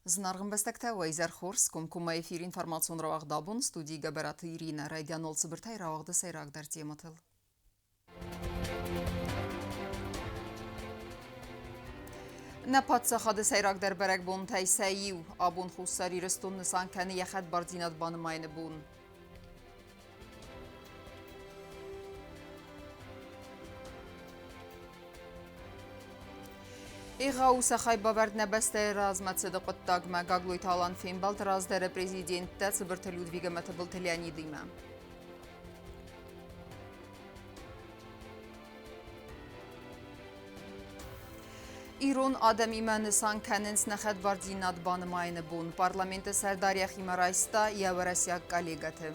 Знаргын бәстәктә Вайзар Хорс, Комкума эфир информацион равақ дабун, студии габараты Ирина Райдянол Цыбыртай равақды сайрағдар тематыл. Нападса хады сайрағдар бәрәк бун тайсайю, абун хуссар ирыстун нысан кәні яхад бардинат банымайны бун. Иғауса хайбаверд нәбәсті размәтсіді құттаг мәгаглой талан феймбалт раздары президентті Цыбырты Людвига Мәтібілті Леонидыма. Ирон адам имәнісан кәнінс нәхәд бардинат банымайны бун. Парламенті Сәрдария Химарайста Яварасяк коллегаты.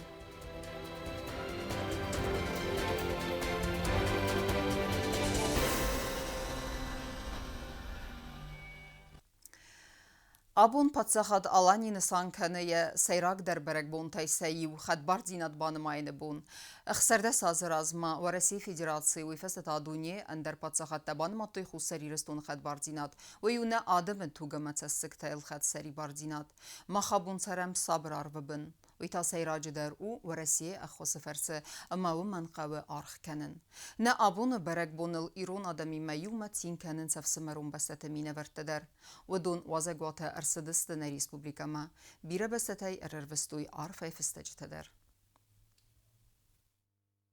Абун патсахад аланины санканые сайрак дерберек бун тайсайю хад бардинат банымайны бун. Ахсарда сазыр азма в России Федерации уйфасат адуне андер патсахад табанматтой хусарирыстун хад бардинат. Уюна адамын тугаматсасык тайл хад сари бардинат. Махабун сарам сабр арвыбын. ويتا سيراج در او و رسیه اخوص فرسه اما و منقوه آرخ کنن. نه آبون برگ بونل ایرون آدمی میومت سین کنن سفسمرون بستمینه ورتدر و دون وازگوات ارسدست نه ریسپوبلیکا ما بیره بستای ارروستوی عرفه فستجتدر.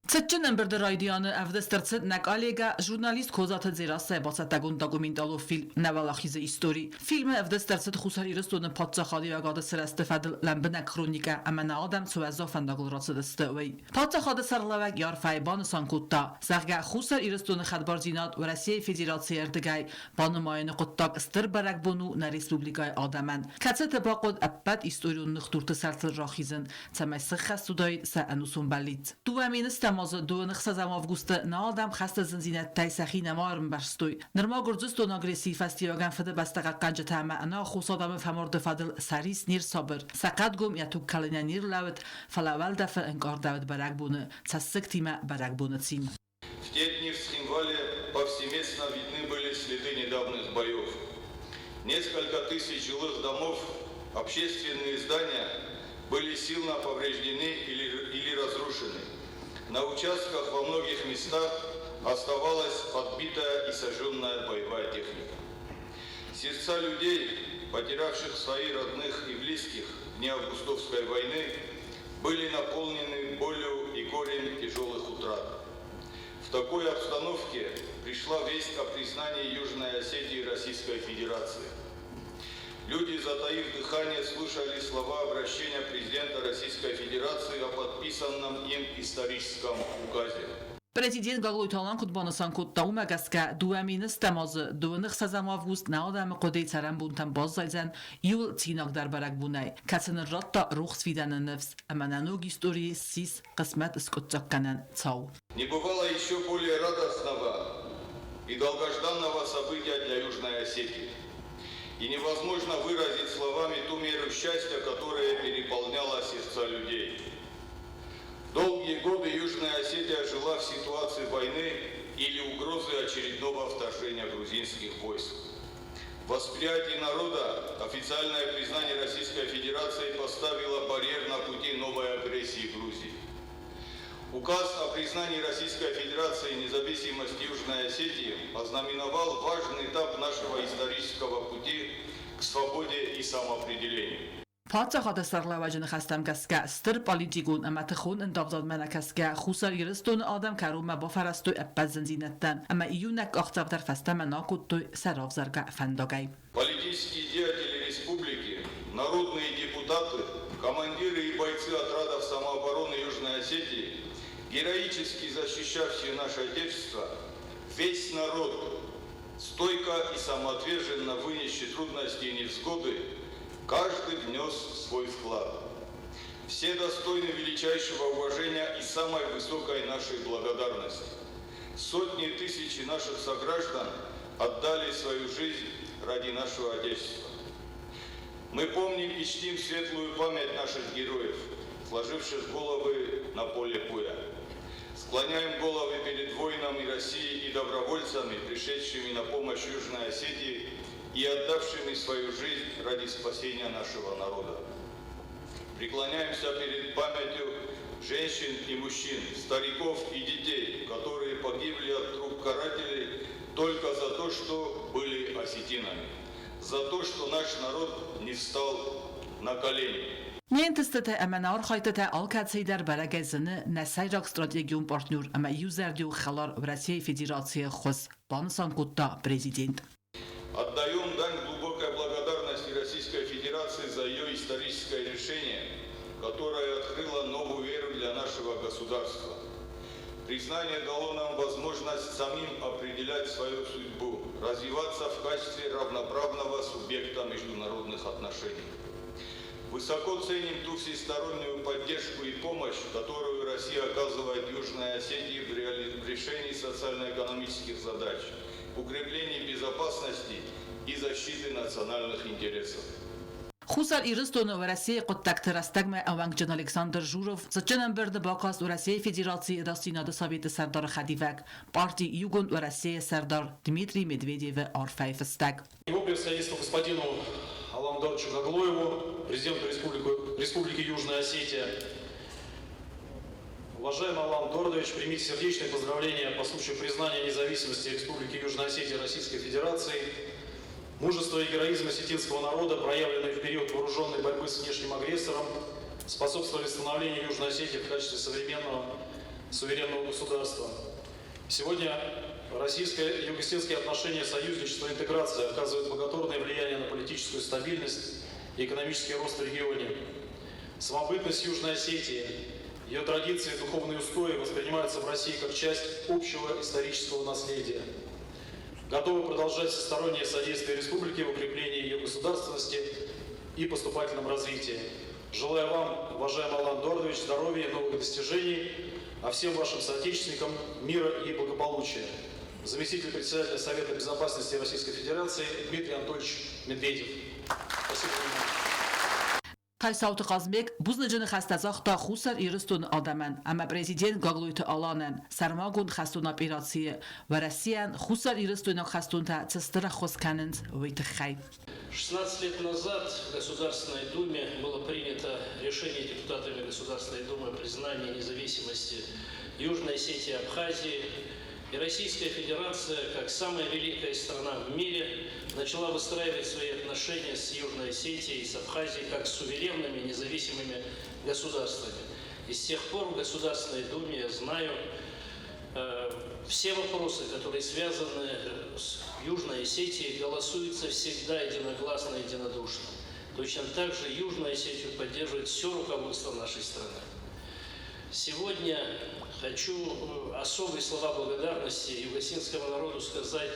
Цэчэн эмбэрдэ райдианы авдэстэрцэд нак алега журналист козатэ зерасэ басатагун документалу фильм навалахизэ истори. Фильмэ авдэстэрцэд хусар ирыстуны патса хади агады сэрасты фадыл лэмбэнак хроника амэна адам суэзо фандагул рацэдэстэ вэй. Патса хады сарлавак яр файбаны санкутта. Сарга хусар ирыстуны хадбарзинат в России Федерации эрдэгай банымайыны құттак стыр барак буну на республикай адаман. Кацэты бақод аппад историунны хтурты сартыл рахизэн цамай сыхха судой са анусун балит. Туаминыстам دوونخ سازم августа на адам خسته زنزینت تای سخی نمارم برستوی نرما گرزستون اگریسیف استیاگن فده بستقا قنج تامه انا خوص آدم فمرد فضل سریس نیر صبر سقط گم یا تو کلینه نیر لوت فلاول دفع انکار داود برک بونه تسک تیمه برک بونه تیم. В те дни в Схимвале повсеместно видны были следы недавних боев. Несколько тысяч жилых домов, общественные здания были сильно повреждены или разрушены. На участках во многих местах оставалась подбитая и сожженная боевая техника. Сердца людей, потерявших своих родных и близких в дни августовской войны, были наполнены болью и горем тяжелых утрат. В такой обстановке пришла весть о признании Южной Осетии Российской Федерации. Люди, затаив дыхание, слушали слова обращения президента Российской Федерации о подписанном им историческом указе. Президент Гаглой Талан Кутбана Санкут Таумагаска дуаминс тамазы дуаных сазам август на адам кодей царам бунтам баззайзан юл тинак дар барак бунай. Кацын ратта рух свидана нефс, ама на ноги истории сис касмат скотчакканан цау. Не бывало еще более радостного и долгожданного события для Южной Осетии. И невозможно выразить словами ту меру счастья, которая переполняла сердца людей. Долгие годы Южная Осетия жила в ситуации войны или угрозы очередного вторжения грузинских войск. В восприятии народа официальное признание Российской Федерации поставило барьер на пути новой агрессии Грузии. Указ о признании Российской Федерации независимости Южной Осетии ознаменовал важный этап нашего исторического пути к свободе и самоопределению. پاتا خاطر سرلواجن خستم کسکه ستر پالیتیکون اما تخون اندافداد من کسکه خوصر یرستون آدم کروم با فرستو اپز زنزینتن اما ایونک اختاب در فستم ناکوتو سراف زرگا فنداگای. Политические деятели республики, народные депутаты, командиры и бойцы отрядов самообороны Южной Осетии, героически защищавшие наше Отечество, весь народ, стойко и самоотверженно вынесший трудности и невзгоды, каждый внес свой вклад. Все достойны величайшего уважения и самой высокой нашей благодарности. Сотни тысяч наших сограждан отдали свою жизнь ради нашего Отечества. Мы помним и чтим светлую память наших героев, сложивших головы на поле боя. Склоняем головы перед воинами России и добровольцами, пришедшими на помощь Южной Осетии и отдавшими свою жизнь ради спасения нашего народа. Преклоняемся перед памятью женщин и мужчин, стариков и детей, которые погибли от рук карателей только за то, что были осетинами, за то, что наш народ не встал на колени. Միենտստը ամենար խայտը ալկացի դարբարագեզնը նեսայրակ ստրատեգիոն պարտնյուր ամա յուզերդիու խալար России Федерации խոս բանսան կուտա президент. Отдаем дань глубокой благодарности Российской Федерации за ее историческое решение, которое открыло новую эру для нашего государства. Признание дало нам возможность самим определять свою судьбу, развиваться в качестве равноправного субъекта международных отношений. Высоко ценим ту всестороннюю поддержку и помощь, которую Россия оказывает Южной Осетии в решении социально-экономических задач, укреплении безопасности и защиты национальных интересов. Խուսար իրստոնը Россия կոտակտերաստագմե ավանգջան Ալեքսանդր Ժուրով ծճենն բերդը բակաս Россия Федерации դաստինադը Սովետը Սարդար Խադիվակ партии Югон Россия Сардар Дмитрий Медведев Арфайфстаг. Его превосходительству господину Алану Эдуардовичу Гаглоеву, президенту Республики Южная Осетия. Уважаемый Алан Эдуардович, примите сердечные поздравления по случаю признания независимости Республики Южная Осетия Российской Федерации. Мужество и героизм осетинского народа, проявленные в период вооруженной борьбы с внешним агрессором, способствовали становлению Южной Осетии в качестве современного суверенного государства. Сегодня российско-юго-осетинские отношения, союзничество и интеграция оказывают благотворное влияние на политическую стабильность и экономический рост в регионе. Самобытность Южной Осетии, ее традиции и духовные устои воспринимаются в России как часть общего исторического наследия. Готовы продолжать всестороннее содействие республике в укреплении ее государственности и поступательном развитии. Желаю вам, уважаемый Алан Эдуардович, здоровья и новых достижений, а всем вашим соотечественникам мира и благополучия. Заместитель председателя Совета Безопасности Российской Федерации Дмитрий Анатольевич Медведев. Спасибо за внимание. Կայսաուտը կազմեք բուզնջնը խաստազախտա խուսար իրստուն ադամեն, ամա պրեզիդենտ գագլույթը ալանեն, սարմագուն խաստունապիրացիը, վարասիան խուսար իրստունը խաստունտա ծստыра խոսքանենց վույթը խայ. 16 лет назад в Государственной Думе было принято решение депутатами Государственной Думы о признании независимости Южной Осетии и Абхазии. И Российская Федерация, как самая великая страна в мире, начала выстраивать свои отношения с Южной Осетией и с Абхазией как с суверенными, независимыми государствами. И с тех пор в Государственной Думе, я знаю, все вопросы, которые связаны с Южной Осетией, голосуются всегда единогласно и единодушно. Точно так же Южную Осетию поддерживает все руководство нашей страны. Сегодня хочу особые слова благодарности юго-осетинскому народу сказать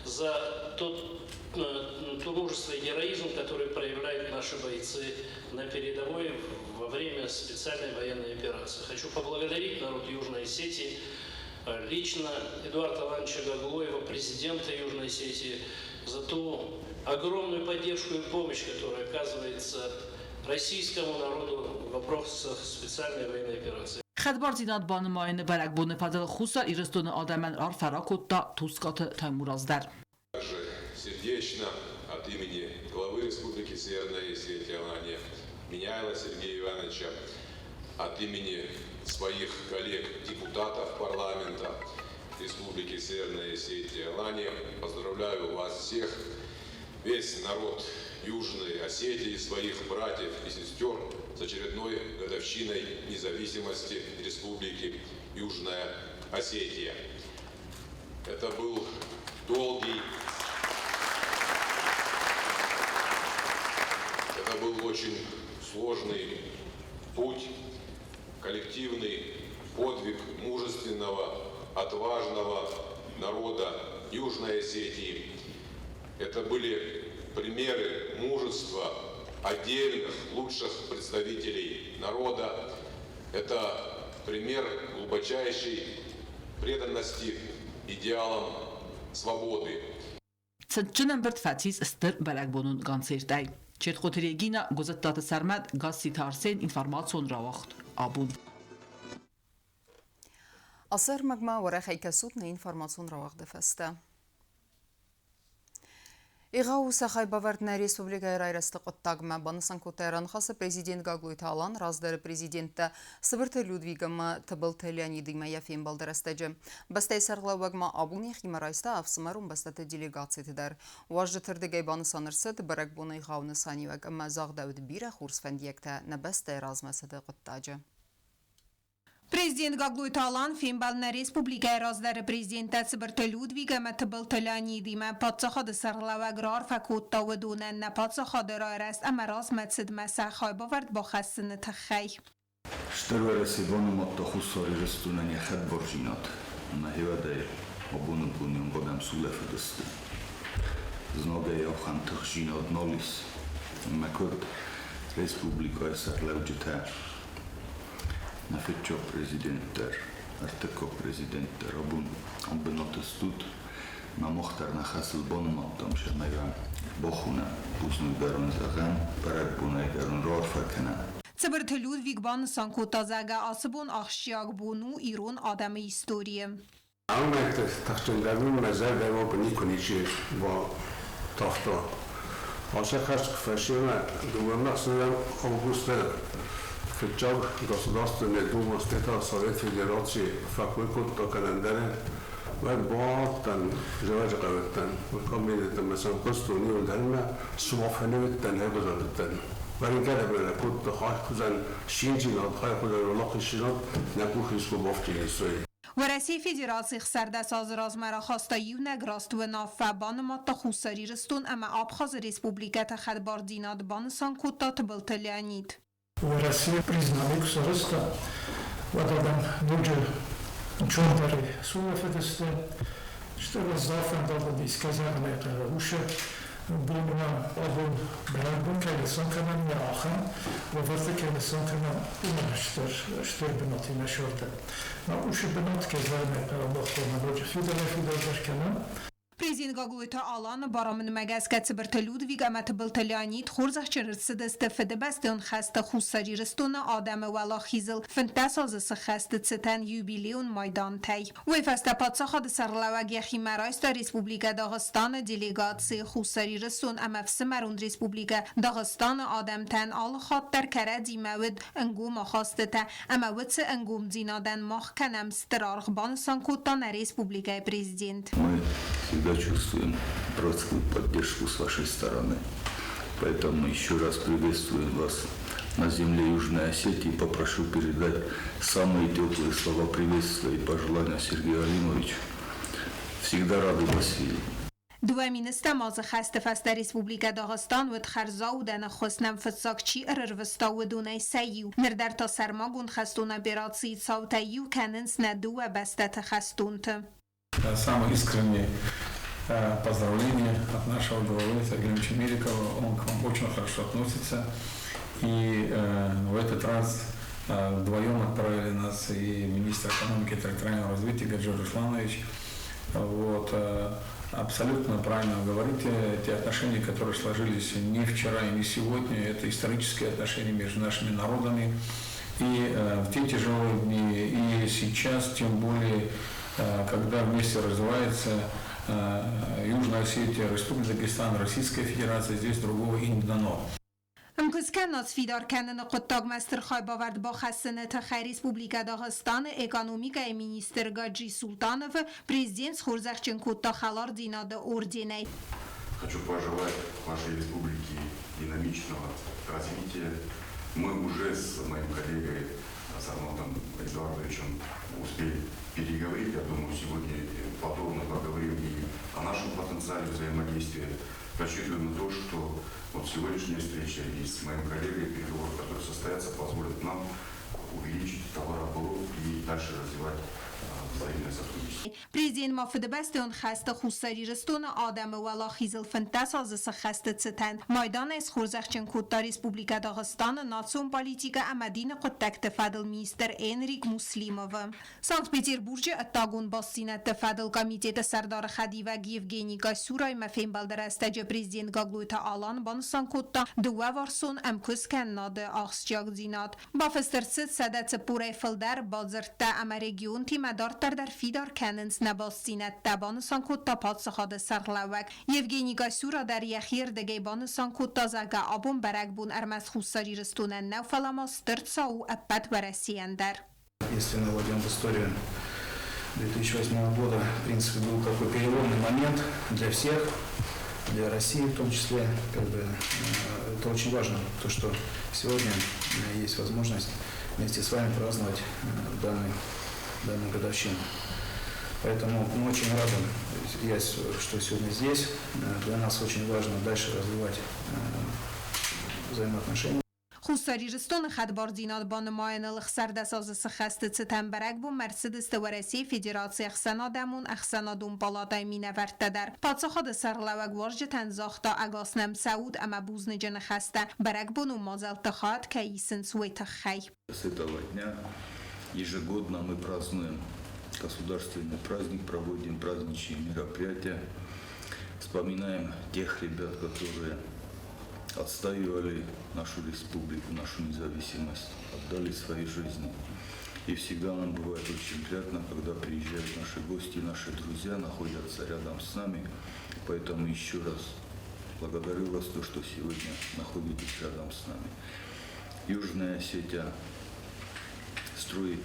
за то мужество и героизм, который проявляют наши бойцы на передовой во время специальной военной операции. Хочу поблагодарить народ Южной Осетии, лично Эдуарда Ивановича Гаглоева, президента Южной Осетии, за ту огромную поддержку и помощь, которая оказывается российскому народу в вопросах специальной военной операции. Խadbarzinat բանմայինը բարակբոնը падал խուսար իրստոնը ադամեն արֆարակոտта тускаты таймураздар. Также сердечно от имени главы Республики Северная Осетия Алания Миняйла Сергея Ивановича, от имени своих коллег-депутатов парламента Республики Северная Осетия Алания поздравляю вас всех, весь народ Южной Осетии, своих братьев и сестер с очередной годовщиной независимости Республики Южная Осетия. Это был долгий, это был очень сложный путь, коллективный подвиг мужественного, отважного народа Южной Осетии. Это были примеры мужества отдельных лучших представителей народа. Это пример глубочайшей преданности идеалам свободы. Ценчнен бертфатис стер баракбонун ганцертай. Чертхотерегина гозаттаты сармат газситарсен информацион равахт абун. أصير مجمع ورخي كسوتنا إنفورماسيون رواق دفسته Իղաու սախայ բավարդնարի Սովլիգայր այրաստը qottagma banısan kotayaran xası prezident Gagloyta alan razdarı prezidentdə Sıvırtı Ludvigama tıbıltı Leonidima yafin baldarastacı. Bastay sarglavagma abuni ximaraysta avsımarun bastata delegatsiyetidir. Vajjıtırdı gaybanı sanırsıd bırak bunu iğavını saniyvag ama zağdavd bira xurs fendiyekta nabastay razmasıdı qottacı. Президент Gagloyta alan Финбална Республика раздар президента Сыбырты Людвига Матыбылты Леонидима патсахады сарлаваграр факутта ودونن نپاتسахады райраст амараз мэтсид масахай бавард با خسن تخی. Штырварасы бонуматта хусори рыстунан яхат боржинат. Нахивадай обуну бунин бодам сулефадысты. Зногай явхан тахжинат нолис. Макот республика сарлавджита. Нафетчо президенттер, артыко президенттер обун отыстут, на мохтар на хасыл бонматтам шернайга бохуна, пуснуй гарун заган, парак бунай гарун рорфакана. Sıbırtı Ludvig banısan kotazaga asıbun ahşiyak bunu İron adamı istoriye. Anlattı tahtınlarının mezar devam Nikonici bu tahta. Aşağı kaç kıfaşına duvarlar sınırlar Augusta Федчав Государственной Думы Штата Совет Федерации факультет календаря والبعض جواجقة وكمية مثلا قصة نيو دلما سوافنة هبزة وإن كان بنا كنت خايفة شينجي خايفة ولاقيشنا نبوخ سوبافتي سوي ورسی فدراسی خسرده ساز رازمرا خواسته یونگ راست و نافه بانمات خوصری رستون اما آبخاز республиката خدباردیناد بانسان کتا تبلت لعنید. U России признали государство, вот этом люди чудары сулафедесте, что раззафан дал сказано это уши, бумна обун брагун калисон канан яхан, вовсе калисон канан что бенати на шорта. Но уши бенат казано это лохто на люди фидер канан. Президент Gagloyta alan baramın məgəzkət Sıbırtı Ludvig əmətibıltı Leonid xorzaq çırıtsıd istəfədə bəstən xəstə xusari ristona adamı və laxizil fintəs azısı xəstə çətən yubileyon maydan təy. Ve fəstə patsaxadı sarılavag yaxi məraysta Respublika Dağıstan delegatsi xusari riston əməfsi mərun Respublika Dağıstan adamtən alı xattər kərədi məvid əngum axastıtə əməvidsi əngum zinadən max kənəm stırarıq banısan kotan Respublika Prezident. Всегда чувствуем братскую поддержку с вашей стороны. Поэтому еще раз приветствую вас на земле Южной Осетии. Попрошу передать самые теплые слова приветствия и пожелания Сергею Алимовичу. Всегда рады вас видеть. دوامینسته ماز خسته فسته ریسپوبلیک داغستان و تخرزا و دن خسنم فتساکچی ارروستا و دونه سیو نردر تا سرماگون خستونه براتسی صوتیو کننس ندو و بسته تخستونت. Самые искренние поздравления от нашего главы Сергея Ильича Меликова. Он к вам очень хорошо относится. И в этот раз вдвоем отправили нас и министр экономики и территориального развития Гаджи Русланович. Вот, абсолютно правильно вы говорите. Те отношения, которые сложились не вчера и не сегодня, это исторические отношения между нашими народами. И в те тяжелые дни, и сейчас, тем более, когда вместе развивается Южная Осетия, Республика Дагестан, Российская Федерация, здесь другого и не дано. امکس کنات فیدار کنن قطاق مستر خای باورد با خستنه تخی ریسپوبلیکا داغستان اکانومیکا مینیستر گاجی سلطانов президент خورزخچن کتا خلار دیناد орденей. Хочу пожелать вашей республике динамичного развития. Мы уже с моим коллегой Сарнотом Эдуардовичем успели переговорить. Я думаю, сегодня подробно поговорим и о нашем потенциале взаимодействия. Рассчитываем на то, что вот сегодняшняя встреча и с моим коллегой, переговоры, которые состоятся, позволят нам увеличить товарооборот и дальше развивать взаимное сотрудничество. Президент مافده بستون خسته خوصری رستون آدم ولا خیزل فنتس از خسته تتن مایدان از خورزخچن کتا ریسپوبلیکا داغستان ناتسون پالیتیکا امدین قطک تفادل میستر انریک مسلیموف سانت پیتربورج اتاگون باستینت تفادل کمیتیت سردار خدیوگ یفگینی گاسورای مفیم بالدرستج президент Gagloyta alan بانسان کتا دو وارسون امکس کناد آخسجاگ زیناد با فسترست سدت پوره فلدر بازرت ام رگیون تی مدارت Սարդար Ֆիդար Քենենս նաբաստինետ տաբանսան կոտա պատսխադ սարլավակ Եվգենի Գասյուրա դար յախիր դգե բանսան կոտա զագա աբոն բարակ բուն արմաս խուսարիրստունեն նավֆալամաս տրցау ապատ վարասիանդար. Если наводим в историю 2008 года, в принципе, был такой переломный момент для всех, для России в том числе. Это очень важно, то, что сегодня есть возможность вместе с вами праздновать данную годовщину. Поэтому мы очень рады, что сегодня здесь. Для нас очень важно дальше развивать взаимоотношения. Խուսարիրստոնը խադբարձինատ բանմայանը լխսարդասազը սխաստ ցտամբարակ բու Մերսեդես տվարեսի ֆեդերացիա խսանադամուն ախսանադում պալատայ մինավարտադար Պացախոդը սարլավակ վարժետան զախտա ագասնամ Սաուդ ամա բուզնջն խաստա բարակ բունու մազալ տխատ кайсын суетахай. С этого дня ежегодно мы празднуем государственный праздник, проводим праздничные мероприятия, вспоминаем тех ребят, которые отстаивали нашу республику, нашу независимость, отдали свои жизни. И всегда нам бывает очень приятно, когда приезжают наши гости, наши друзья находятся рядом с нами. Поэтому еще раз благодарю вас, то, что сегодня находитесь рядом с нами. Южная Осетия строит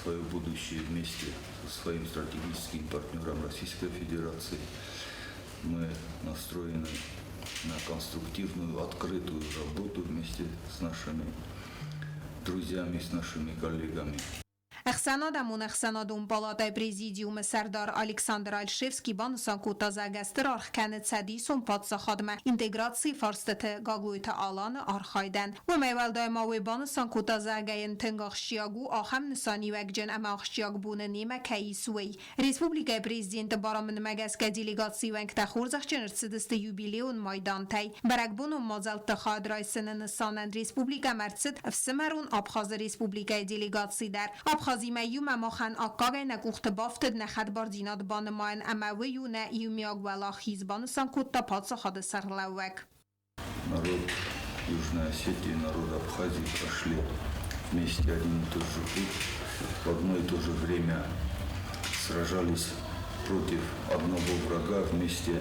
свое будущее вместе со своим стратегическим партнером Российской Федерации. Мы настроены на конструктивную, открытую работу вместе с нашими друзьями, с нашими коллегами. Ախսանադամուն ախսանադում պալատայ պրեզիդիումը Սարդար Ալեքսանդր Ալշևսկի բանսան կուտազագաստր արխքանը ցադիսում պատսախադմա ինտեգրացի ֆարստը գագույթը ալանը արխայդան ու մեվալդայմավի բանսան կուտազագային թնգախշիագու ախամ նսանի վակջն ամախշիագ բունը նիմա կայիսուի Ռեսպուբլիկա պրեզիդենտ բարամն մագասկա դելեգացի վանքտա խորզախչներ ցդստը յուբիլեոն մայդանտայ բարակբունու մոզալ տխադրայսնը նսանան Ռեսպուբլիկա մարտստ վսմարուն Աբխազ Ռեսպուբլիկա դելեգացի դար Ziməyum əmaxan aqaqayna quxtı baftı nəxad bardinat banımayın əməvi nə yumiaq vəla xizbanısan kutta patsaxadı sərləvək. Народ Южной Осетии, народ Абхазии прошли вместе один и тот же путь. В одно и то же время сражались против одного врага вместе.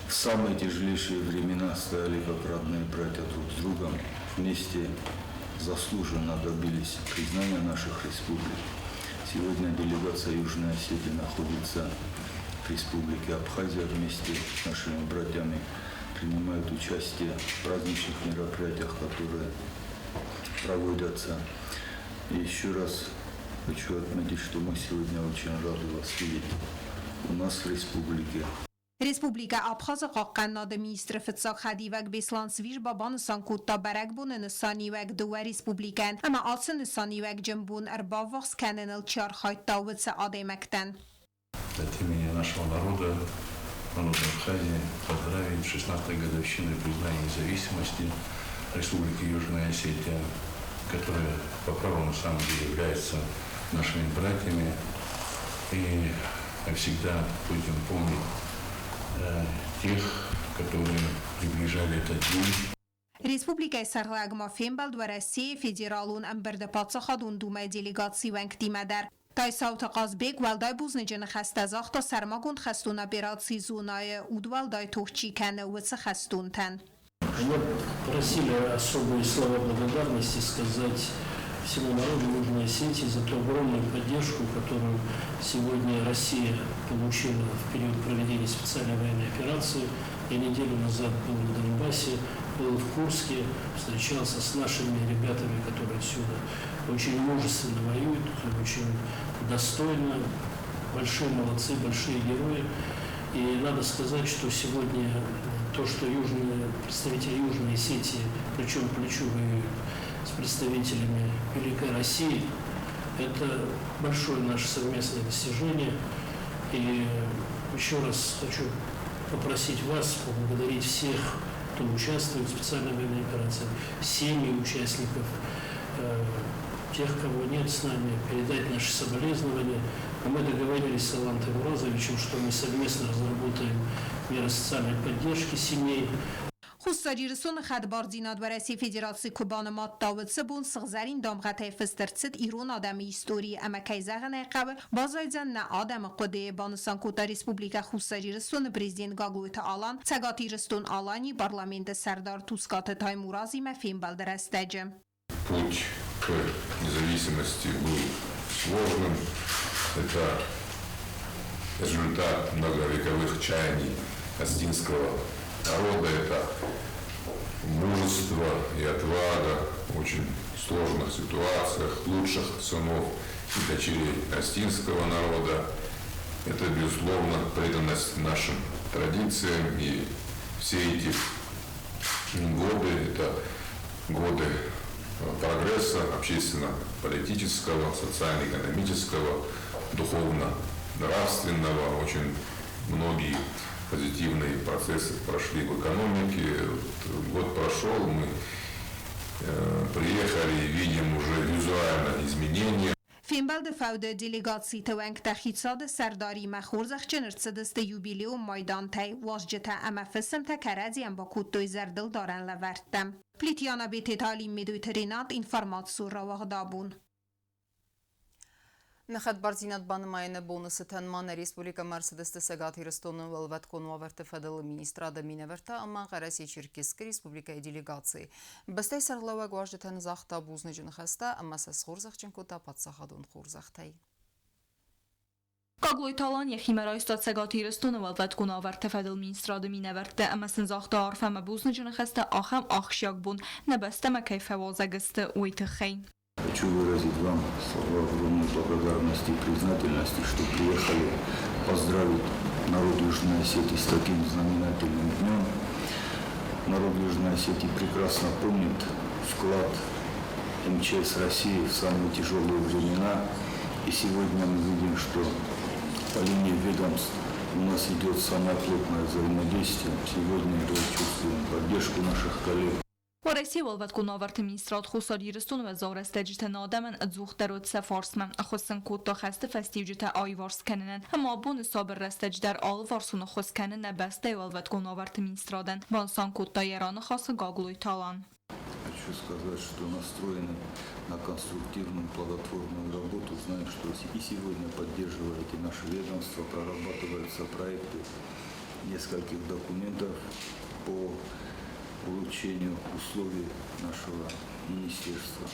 В самые тяжелейшие времена стояли как родные братья друг с другом. Вместе заслуженно добились признания наших республик. Сегодня делегация Южной Осетии находится в республике Абхазия вместе с нашими братьями, принимают участие в праздничных мероприятиях, которые проводятся. И еще раз хочу отметить, что мы сегодня очень рады вас видеть у нас в республике. Республика Абхазия қаққаннады министрі Фитсақ Хадивак Беслан Свиж бабанысан кутта баракбуны нысанивак дуа республикан, ама асы нысанивак джамбун арбавах сканенал чархайтауыца адемактан. От имени нашего народа, народа Абхазии, поздравить 16-й годовщиной признания независимости Республики Южная Осетия, которая по праву на самом деле является нашими братьями, и всегда будем помнить тех, которые приближали этот день. Республика Сарлагма Фембал Россия федералун амберда патсахадун дума делегации ванктимадар. Тай саут Казбек валдай бузнеджен хастазахта сармагунд хастун операции зоная удвалдай тухчикана уца хастунтан. Мы просили особые слова благодарности сказать всему народу Южной Осетии за ту огромную поддержку, которую сегодня Россия получила в период проведения специальной военной операции. Я неделю назад был в Донбассе, был в Курске, встречался с нашими ребятами, которые отсюда очень мужественно воюют, очень достойно, большие молодцы, большие герои. И надо сказать, что сегодня то, что представители Южной Осетии плечом к плечу воюют с представителями Великой России, это большое наше совместное достижение. И еще раз хочу попросить вас поблагодарить всех, кто участвует в специальной военной операции, семьи участников, тех, кого нет с нами, передать наши соболезнования. А мы договорились с Алантом Розовичем, что мы совместно разработаем меры социальной поддержки семей. Խուսարիրսուն խադբարձինատ վարեսի ֆեդերացի կուբանը մատտավıt սբուն սղզարին դամղատայ ֆստրցիտ իրուն ադամի իսტორի ամակայզաղն aqabı bazaycan na adamı qodeye banısan Kota Respublika Խուսարիրսուն prezident Gaguyta alan Цагатирстун alani parlamenta Serdar Tuskatı Taymurazi mefim balderestece. Путь к независимости был сложным. Это результат многовековых чаяний осетинского народа, это мужество и отвага в очень сложных ситуациях лучших сынов и дочерей осетинского народа. Это, безусловно, преданность нашим традициям, и все эти годы, это годы прогресса общественно-политического, социально-экономического, духовно-нравственного. Очень многие позитивные процессы прошли в экономике. Год прошел, мы приехали и видим уже визуально изменения. Финбалд фауде делегации توانك تخيصاد سرداري مخورزخ جنرسدست يوبيليو مايدان تاي واججتا اما فسم تكرازي ام باكوت دوي زردل دارن لورتم پلیتیانا بیت تعلیم میدوی ترینات اینفرماتسو را وغدابون. نخد برزینات بانماین بونس تنمان ریسپولیکا مرسدست Цагатирстон велвет конуаверте федерал министрада миневерта ама гараси черкески республика делегации. Бестей сарлава гваждетен захта бузнежин хаста ама сес хурзахчен кота патсахадун хурзахтай. Gagloytalan yeximəraysta Цагатирстон velvet konaverte fedel ministrada mineverte ama sinzaxta arfama buznejin xasta axam axşaq bun nebestema kayfavazagiste uytxey. Хочу выразить вам слова огромной благодарности и признательности, что приехали поздравить народ Южной Осетии с таким знаменательным днем. Народ Южной Осетии прекрасно помнит вклад МЧС России в самые тяжелые времена. И сегодня мы видим, что по линии ведомств у нас идет самое плотное взаимодействие. Сегодня мы чувствуем поддержку наших коллег. ورسی ولوت کناورت مینسترات خساریرستون و زارستجت نادمن ادزوخ درود سفارسمن خصن کوتا خسته فستیوجت آیوارس کننن هم بون صابر رستج در آل وارسون خص کنن نبسته ولوت کناورت مینسترادن وانسان کوتا یران خاص گاگلوی تالان. Хочу сказать, что настроены на конструктивную плодотворную работу. Знаю, что и сегодня поддерживаете наше ведомство, прорабатываются проекты нескольких документов по улучшению условий нашего министерства.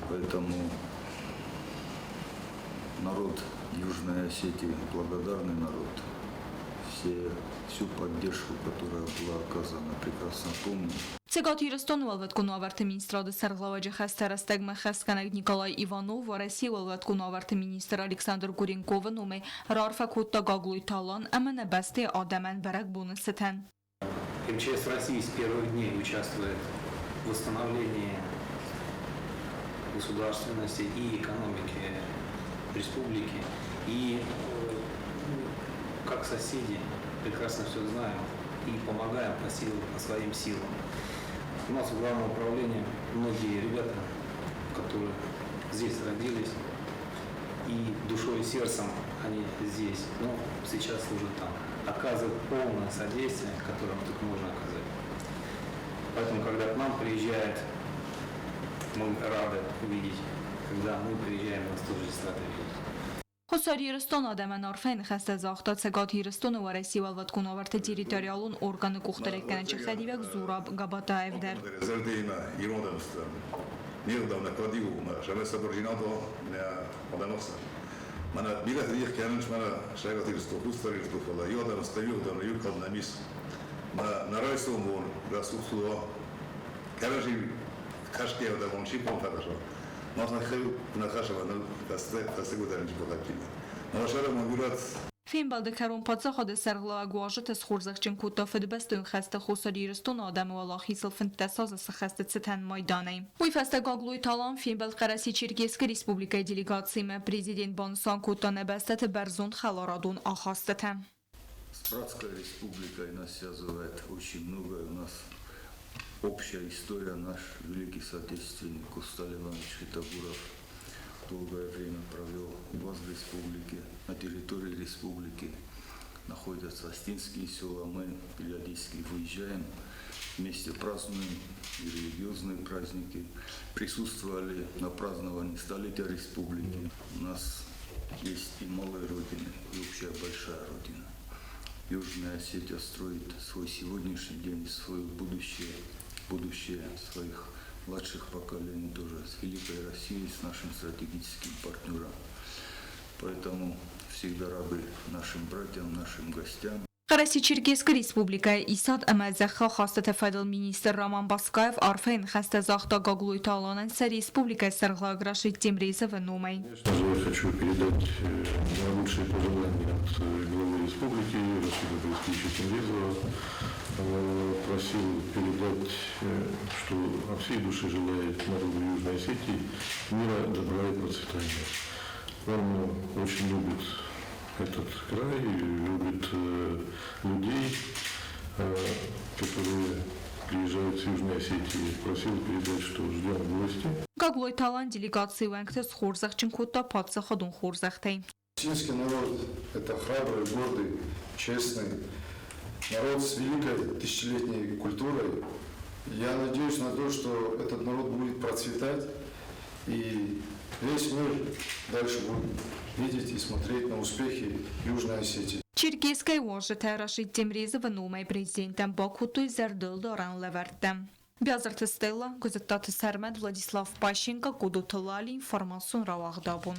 Поэтому народ Южной Осетии благодарный народ. Всю поддержку, которая была оказана, прекрасно помню. Цагатирстон велвет конаверт министрада Сарглаваджи хастерастег махасканег Николай Иванов в России велвет конаверт министр Александр Гуренков номе рарфа кутта гаглуй талан ама небесте адамен барак бонусетен. МЧС России с первых дней участвует в восстановлении государственности и экономики республики. И как соседи прекрасно все знаем и помогаем по своим силам. У нас в главном управлении многие ребята, которые здесь родились, и душой и сердцем они здесь, но сейчас служат там. Оказывают полное содействие, которое только можно оказать. Поэтому, когда к нам приезжают, мы рады увидеть. Когда мы приезжаем, нас тоже здесь рады видеть. خساریرستون آدمان عرفین خسته زاختا Цагатирстон و رسی ولوت کناورت تریتوریالون ارگان کخترکن چه خدیوک زوراب گباتا افدر. Zardina i rodamstva. Mjerodavna kladivu, šame subordinato na odanosa. Mana bilet rijeh kjanč, mana Цагатирсто, Хустарирсто, хола, йодан стаю, дан юкал на мис. На райсом вон, расухло. Кажи, кашке да вон чипом хорошо. Можно хэл на хашава, на касте гударнич богатина. Но шара могурат. فیلم بالدکرون پادزا خود سرغلا گواجت از خورزخچن کوتا فدبستون خسته خساریرستون آدم و لاخیسل فنتساز سخسته ستن مایدانه. وی فسته گاگلوی تالان فیلم بالقرسی چرکیسک ریسپوبلیکای делегациями президент Бонсан Кута небестет Берзун Халарадун ахастете. С братской республикой нас связывает очень многое. У нас общая история. Наш великий соотечественник Устал Иванович Хитагуров долгое время провел у вас в республике, на территории республики находятся осетинские села, мы периодически выезжаем, вместе празднуем и религиозные праздники. Присутствовали на праздновании столетия республики. У нас есть и малая родина, и общая большая родина. Южная Осетия строит свой сегодняшний день, свое будущее своих младших поколений тоже с Великой Россией, с нашим стратегическим партнером. Поэтому всегда рады нашим братьям, нашим гостям. Qarasi-Cherkessk Respublikaya İsad əməzəxə xastə təfədil ministr Raman Baskayev Arfeyn xəstə zaxta qaqluyta alanan sə Respublikaya sərğla Рашид Темризов Нумай. Конечно же, я хочу передать наилучшие пожелания от главы республики Рашида Борисовича Темризова. Просил передать, что от всей души желает народу Южной Осетии мира, добра и процветания. Он очень любит этот край, любит людей, которые приезжают с Южной Осетии. Просил передать, что ждем в гости. Qaqluyta alan делегации вэнкте с Хурзахчин кутта патса ходун Хурзахтай. Осетинский народ – это храбрый, гордый, честный народ с великой тысячелетней культурой. Я надеюсь на то, что этот народ будет процветать, и весь мир дальше будет видеть и смотреть на успехи Южной Осетии. Черкесская ожита Рашид Темризов Нумай президентом Бакуту зардыл доран левертем. Бязарты Стелла, Гузеттаты Сармед, Владислав Пащенко, Кудутылали, информацион Равахдабун.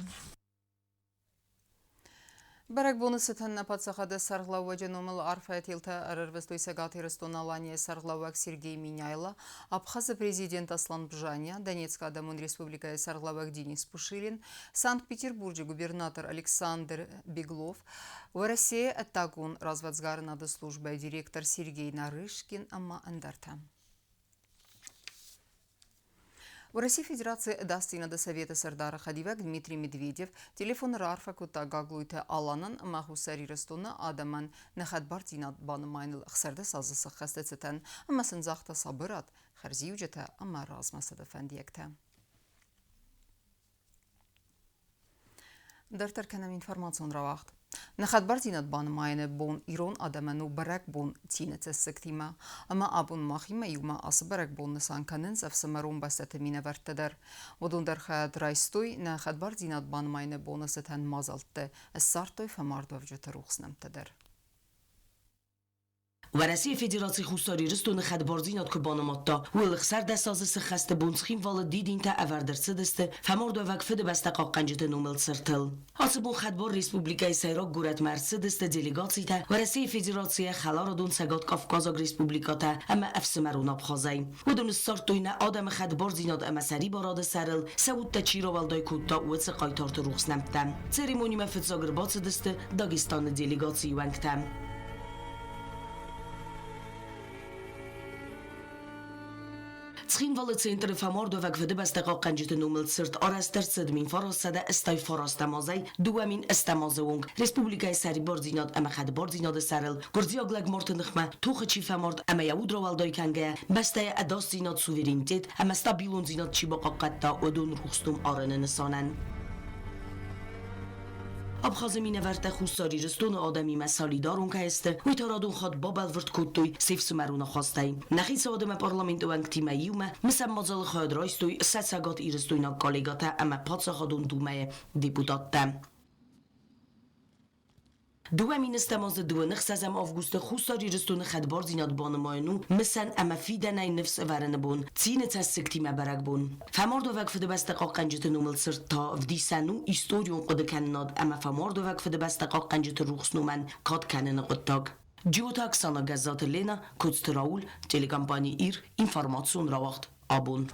Барак бонусытын нападсахады сарғлауы номыл арфайт елті әрірвестой сәгатырыстон алания сарғлауак Сергей Миняйла, Абхазы президент Аслан Бжаня, Донецкая Дамун Республикая сарғлауак Денис Пушилин, Санкт-Петербурге губернатор Александр Беглов, в России Аттагун разведсгарнады службы директор Сергей Нарышкин, Амма Андарта. В России Федерации Дастинады Совета Сардара Хадивак Дмитрий Медведев телефон Рарфа Кута Гаглуйте Аланан Махусари Рестона Адаман Нахадбар Динат Банмайнл Хсарда Сазысы Хастецетен Амасын Захта Сабырат Харзиюджета Ама Размасада Фандиекте. Дартар канам информацион равахт. Нахадбар Динат Банмайне Бон Ирон Адаману Барак Бон Тинецес Сектима Ама Абун Махима Юма Ас Барак Бон Несанканен Савсамарон Басата Минавартадар Водундар Хад Райстой Нахадбар Динат Банмайне Бонасатан Мазалте Сартой Фамардов Джотарухснамтадар. و Россия Федерации Хусари Рестон Хадбарзинат Кубанаматта Уилхсар дасазы Хаста Бунсхим Вала Дидинта Авардерцедесте Фамордо Вакфеде Бастака Канжете Нумел Цертел. Асбун Хадбар Республикай Сайрак Гурат Мерседесте делегациите в Россия Федерация Халарадун Сагат Кавказаг Республиката Ама Афсамарун Абхазай. Удун Сартуйна Адам Хадбарзинат Ама Сари Барад Сарел Саут Тачиро Валдай Кутта Уц Қайтарты Рухснамтам. Церемония Мафетзагр Бацедесте Дагестан делегации Вангтам. Ცხინვალე ცენტრი Фамордова გვდე ბასტაყო ყანჯეთ ნუმელ ცერტ ორასტერცედ მინ ფოროსადა ესტაი ფოროსტამოზაი დუამინ ესტამოზეუნგ რესპუბლიკაი სარი ბორძინოდ ამახად ბორძინოდ სარელ გორძიოგლაგ მორტნხმა თუხჩი Фаморд ამაია უდროვალდოიკანგა ბასტაი ადოსინოდ სუვერენიტეტ ამა სტაბილუნზინოდ ჩიბოყოყატა ოდუნ რუხსტუმ არენენსონან Абхазы минаварта Хусари Рестон Адами Масалидарун каесте уйтарадун хад бабал врт куттуй севсумаруна хостай нахис Адама парламенту анктима юма мсаммазал хад райстуй сацагат ирстуйна коллегата ама пацахадун думае депутатта دوامین استماز دوانخ سازم آفگوست خوستاری رستون خدبار زیناد بانماینو مثلا اما فیدنای نفس ورن بون تینه تسکتی مبرگ بون فماردو وقفده بستقا قنجت نومل سرت تا ودی سنو ایستوریون قد کنناد اما فماردو وقفده بستقا قنجت روخس نومن کاد کنن قدتاگ جیوتاک سانا گزات لینا کدست راول تلکمپانی ایر انفرماتسون را وقت آبون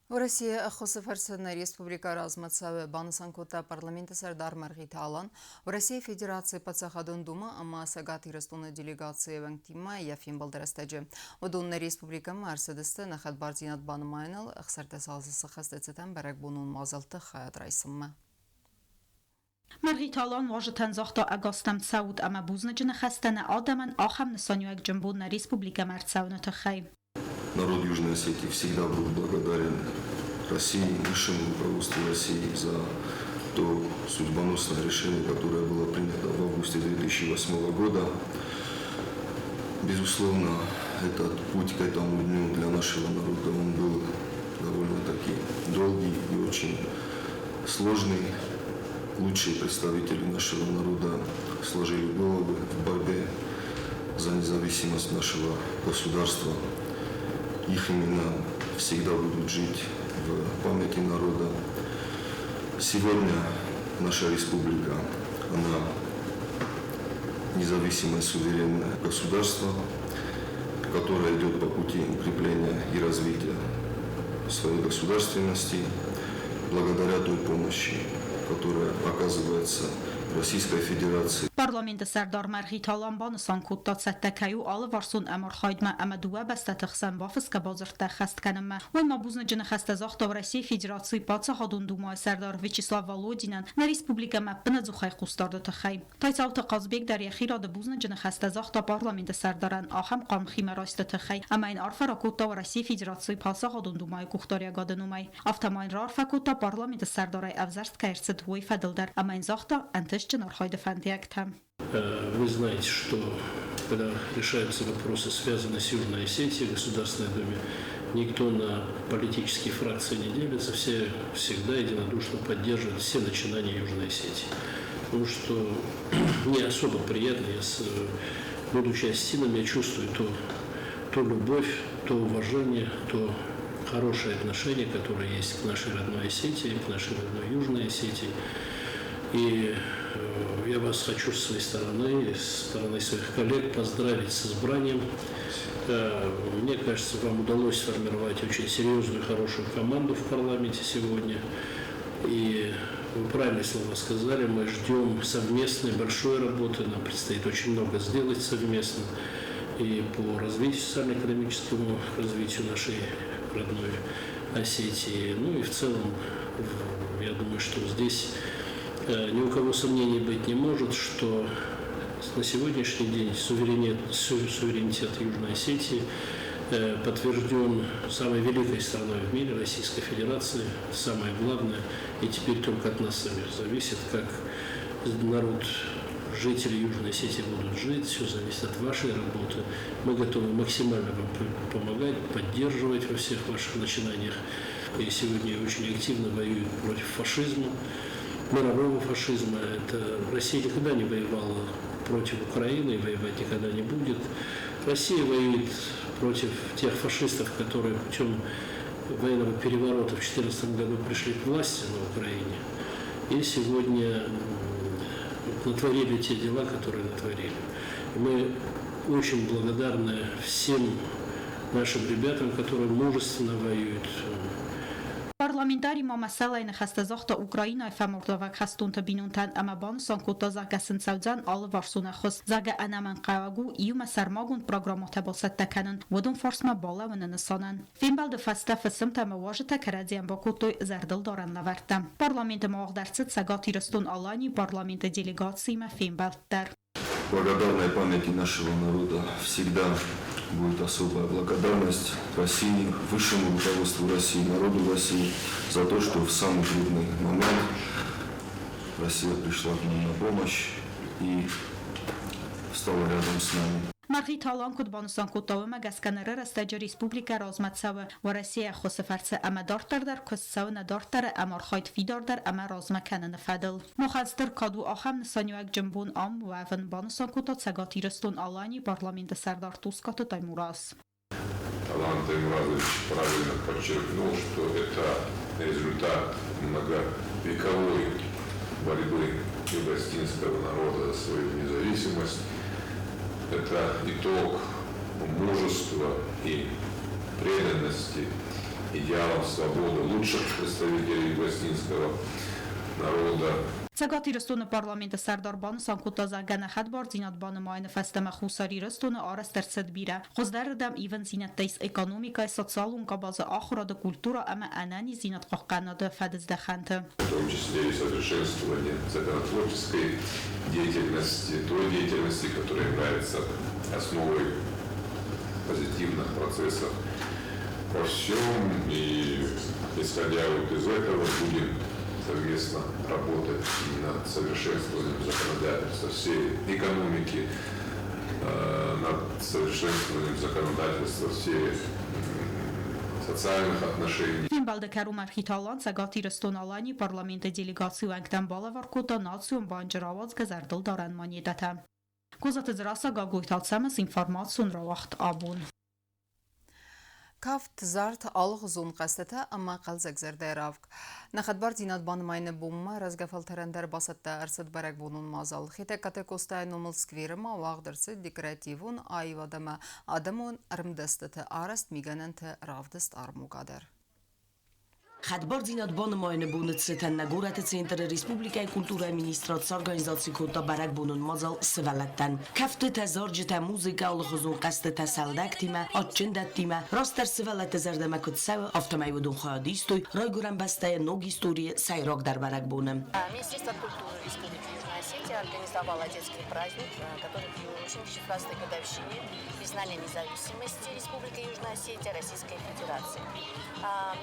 В России Хосеферсена Республика Размацаве Банасанкота парламента Сардар Маргита Алан, в России Федерации Пацахадон Дума, Ама Сагати Рестона делегации Вангтима, Яфим Балдарастеджи. Удунна Республика Марседесте, Нахад Бардинат Банмайнал, Ахсартасалзы Сахастецетен, Баракбунун Мазалты Хаят Райсамма. Маргита Алан важетен захта агастам Сауд Ама Бузнеджина Хастана Адаман Ахам Насанюек Джамбунна Республика Марцауна Тахай. Народ Южной Осетии всегда был благодарен России, высшему руководству России за то судьбоносное решение, которое было принято в августе 2008 года. Безусловно, этот путь к этому дню для нашего народа, он был довольно-таки долгий и очень сложный. Лучшие представители нашего народа сложили головы в борьбе за независимость нашего государства. Их имена всегда будут жить в памяти народа. Сегодня наша республика, она независимое суверенное государство, которое идет по пути укрепления и развития своей государственности благодаря той помощи, которая оказывается Российской Федерации. Parlamenti Serdar Margit Alan sankutta settekaju alle varsun emor haydma amadua bestetixsen vafiska bazırta xest kanıma. Ve mabuzna cını xeste zaxta России Федерации паца hadun Думай Serdar Вячеслав Володинен на республика маппина зухай қустарды тахай. Тайцаута Қазбек در یخیرا دبوزنا جن خسته زاختا پارلمنت سردارن آخم قامخی مراسته تخی اما این عرف راکوتا و России Федерации паца hadun Думай кухтария гаденумай. Автомайн рарфа کوتا پارلمنت سردارای افزرست کایرست هوی فدلدر اما این زاختا انتش جن архайда фантиактам. Вы знаете, что когда решаются вопросы, связанные с Южной Осетией в Государственной Думе, никто на политические фракции не делится, все всегда единодушно поддерживают все начинания Южной Осетии. Потому что мне особо приятно, будучи осетином, я чувствую ту любовь, то уважение, то хорошее отношение, которое есть к нашей родной Осетии, к нашей родной Южной Осетии. И я вас хочу с своей стороны, с стороны своих коллег поздравить с избранием. Мне кажется, вам удалось сформировать очень серьезную, хорошую команду в парламенте сегодня. И вы правильные слова сказали, мы ждем совместной большой работы, нам предстоит очень много сделать совместно и по развитию, социально-экономическому развитию нашей родной Осетии. Ну и в целом, я думаю, что здесь ни у кого сомнений быть не может, что на сегодняшний день суверенитет Южной Осетии подтвержден самой великой страной в мире, Российской Федерации, самое главное, и теперь только от нас самих зависит, как народ, жители Южной Осетии будут жить, все зависит от вашей работы. Мы готовы максимально вам помогать, поддерживать во всех ваших начинаниях, и сегодня очень активно воюют против фашизма, мирового фашизма. Россия никогда не воевала против Украины и воевать никогда не будет. Россия воюет против тех фашистов, которые путем военного переворота в 2014 году пришли к власти на Украине и сегодня натворили те дела, которые натворили. И мы очень благодарны всем нашим ребятам, которые мужественно воюют. Parlamentari mamasala in xastazaqta Ukraina famordavak xastunta binuntan ama bansan kota zagasin saudan al varsuna khos zaga anaman qawagu yuma sarmagun programata basatakanan ودون فرسما بالا و ننسانن فیلم بلد فسته فسمت مواجهه کرازیان با کوتوی زردل دارن لورتم парламент مواقدرست سگاتی رستون آلانی парламент делегации ма фим балдер. Благодарной памяти нашего народа всегда будет особая благодарность России, высшему руководству России, народу России за то, что в самый трудный момент Россия пришла к нам на помощь и стала рядом с нами. Мархи талан код банусан кутавы магасканары растаджа республика разматсавы و Россия خسفرسه اما دارتر در کسساو ندارتر اما خاید فیدار در اما رازمکنه نفدل. مخازدر کادو آخم نسانیوک جنبون ام و ون بانوسان کتا تسگاتی رستون آلانی پارلمنت سردار توسکات تایموراس. Алан Таймуразович правильно подчеркнул, что это результат многовековой борьбы юго-осетинского народа за свою независимость. Это итог мужества и преданности идеалам свободы лучших представителей юго-осетинского народа. سگاتی رستون پارلمنت سردار بانوسان کتا زگن خد بار زینات بان ماین فستم خوساری رستون آرس در صد بیره خوزدر دم ایون زینت تیس اکانومیکای социалун кабаза ахрада культура ама анани зинат қоққанада фадыз даханты. В том числе и совершенствование законотворческой деятельности, той деятельности, которая является основой позитивных процессов во всем. И исходя вот из этого будем совместно работать над совершенствованием законодательства всей экономики, над совершенствованию законодательства в сфере социальных отношений. Фин Балдекару Мархиталан Цагати Рестонալանի parlamentă delegațiu անգտան բալավարկոտա նացիոն բանջրաված գզարդլ դարան մանիդata. Կոզատը զրասա գագույթալցամս ինформացիոն ռավախտ աբուն. Կավտ զարդ ալղզուն qəstətə amma qalzaq zərdəyravq. Nəxədbar dinadban mayını bumma rəzgəfəl tərəndər basətdə ərsət bərək bunun mazal. Xitə qətə kostay nomul skvirima vağdırsı dekorativun ayvadama adamın ərmdəstətə arəst migənəntə ravdəst armuqadər. Խադբար զինադբանը մայնը բունը ծետən նագորատը ծենտրը Ռեսպուբլիկայի կուլտուրայի մինիստրացի օրգանիզացի կոտա բարակ բունուն մազալ սվալատտան։ Կավտը թե զորջը թե մուզիկա ոլխուզուն կաստը թե սալդակ թիմը, ատչնդատ թիմը, ռոստեր սվալատը զարդամակոտ սավը ավտոմայ ոդուն խայադիստույ, ռայգուրան բաստայը նոգ истории сайрок дар барак бунем. Министерство культуры Республики Южная Осетия организовало детский праздник, который к 86-й годовщине признания независимости Республики Южная Осетия Российской Федерации.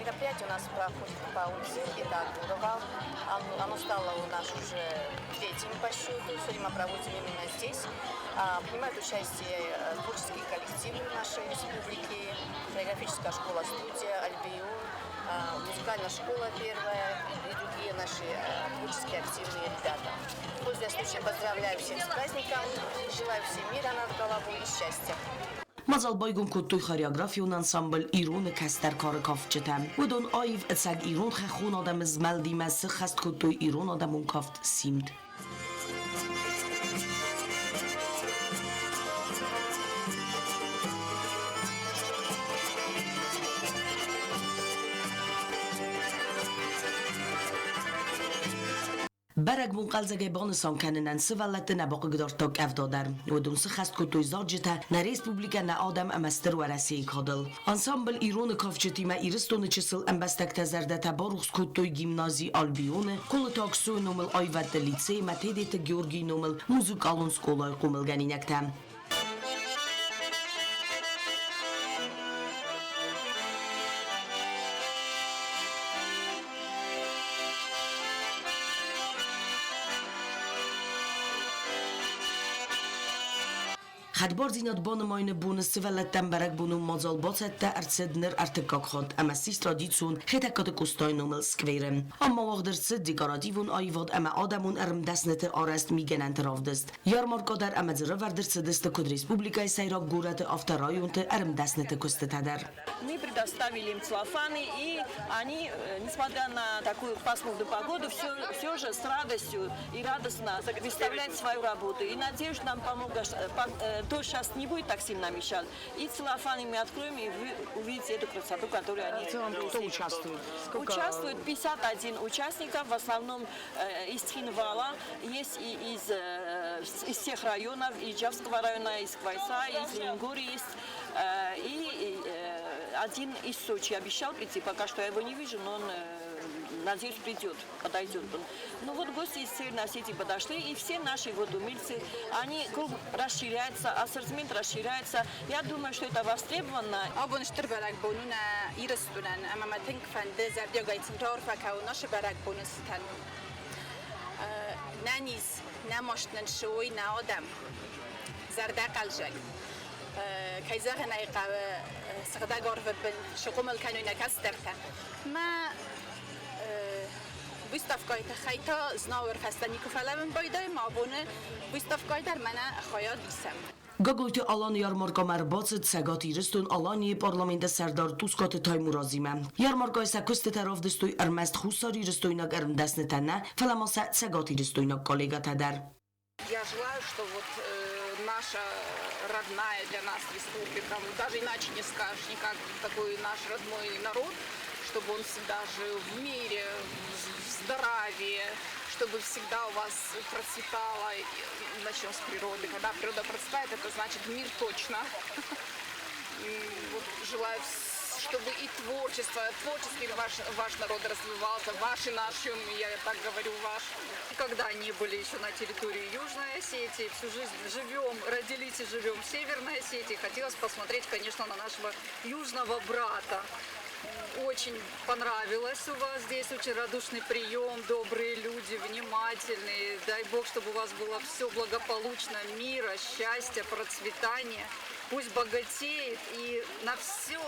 Мероприятие у нас проходит по улице Эдакурова. Оно стало у нас уже третьим по счету. Сегодня мы проводим именно здесь. Принимают участие творческие коллективы нашей республики, хореографическая школа-студия «Альбион», музыкальная школа первая и другие наши творчески активные ребята. Пользуясь случаем, поздравляю всех с праздником, желаю всем мира над головой и счастья. Մազալ բայգուն կոտույ խարիագրաֆիոն անսամբլ իրոնը կաստար կարը կավճտեմ։ ودون آیف اتساگ ایرون خخون آدم زمل دیمه سخست کتوی ایرون آدمون کافت سیمد. برگ بون قلزگه بانسان کننن سوالت نباقی گدارتاک افدادر و دونس خست کتوی زارجتا نه ریسپوبلیکا نه آدم امستر و رسی کادل انسامبل ایرون کافچتی ما ایرستون چسل امبستک تزرده تباروخس کتوی گیمنازی آلبیونه کل تاکسوی نومل آیوت لیتسه ما تیدیت گیورگی نومل موزیک آلون سکولای قومل گنینکتم خدبار زینادبان ماین بون سوالتن برک بونو مازال باست تا ارتدنر ارتکاک خود اما سیست رادیتسون خیتکات کستای نومل سکویرم اما وقدر سد دیکاراتیون آیواد اما آدمون ارم دستنت آرست میگنن ترافدست یارمارکا در اما زره وردر سدست کد республикай сайрак гурат авторайонты ارم дастнете костетадер. Мы предоставили им целлофаны, и они, несмотря на такую пасмурную погоду, все же с радостью и радостно выставляют свою работу. И надеюсь, что нам помогут, то сейчас не будет так сильно мешать. И целлофаны мы откроем, и вы увидите эту красоту, которую они принесли. Кто участвует? Участвует 51 участников, в основном из Тхинвала, есть и из всех районов, из Джавского района, из Квайца, из Ленгори есть. И один из Сочи обещал прийти, пока что я его не вижу, но он, надеюсь, придет, подойдет. Ну вот гости из Северной Осетии подошли, и все наши вот умельцы, они круг расширяется, ассортимент расширяется. Я думаю, что это востребовано. Абон штырбарак бонуна ирстунан, амаматинг фанде забьягайтин торфа каунаш барак бонустан. Наниз, намоштнан шой на адам. Зарда калжак. كيزاغ نايقا سغدا غورف بن شقوم الكانونا كاسترتا ما выставкой хайта знауэр хастанику фалавен байдай мабуне выставкой дар мана хаяд бисам گاگویت آلان یارمارگا مرباط سگات ایرستون آلانی پارلمانت سردار توسکات تایمورازیمه یارمارگا سکست طرف دستوی ارمست خوصار ایرستویناک ارم دست نتنه فلماسه سگات ایرستویناک کالگا تدر. Я желаю, что вот наша родная для нас республика, даже иначе не скажешь, никак такой наш родной народ, чтобы он всегда жил в мире, в здравии, чтобы всегда у вас процветало, начнем с природы. Когда природа процветает, это значит мир точно. Вот желаю, чтобы и творческий ваш народ развивался, ваши наши, я так говорю, ваш. Никогда не были еще на территории Южной Осетии, всю жизнь живем, родились и живем в Северной Осетии. Хотелось посмотреть, конечно, на нашего южного брата. очень понравилось у вас здесь, очень радушный прием, добрые люди, внимательные. Дай Бог, чтобы у вас было все благополучно, мира, счастья, процветания. Пусть богатеет и на все,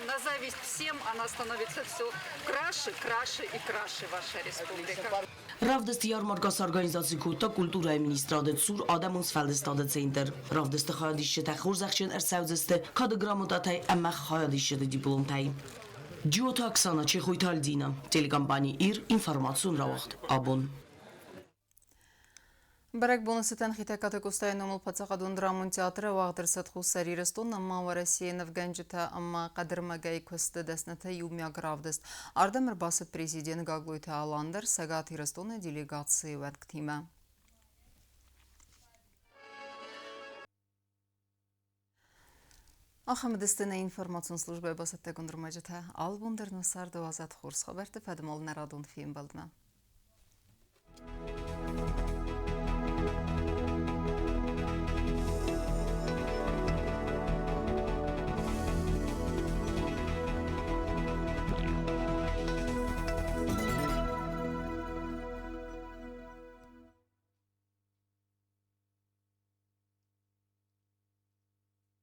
на зависть всем она становится все краше, краше и краше, ваша республика. Ravdest yarmarkas organizațiјата култура администрадет сур адамун сфалдестадет центр. Ravdest хајадиште хурзахчен ерсавзесте кад грамотатай амма хајадиште дипломтай. Ջիոթա 20 Չեխույթալդինա, տելեկամպանի իր ինվորմացիոն ռավախտ, աբոն։ Բարեք բոնուսետան խիտակատակուստային ομულ պացաղադուն դրամուն թեատրը վաղդրսատ խուսարի ռստուն ամմա վարասիեն վգանջիթա ամմա qadırmagay көсті դեսնեթը յումյակ ռավդեստ, արդամր բասıt prezident գագլույթը ալանդր, սագաթի ռստունը դիլեգացիի վատկտիմը։ Ахамдестина информацион служба басатта гундурмажата албундер нусар 20 хурс хабарты падмол нарадун фильм балдна.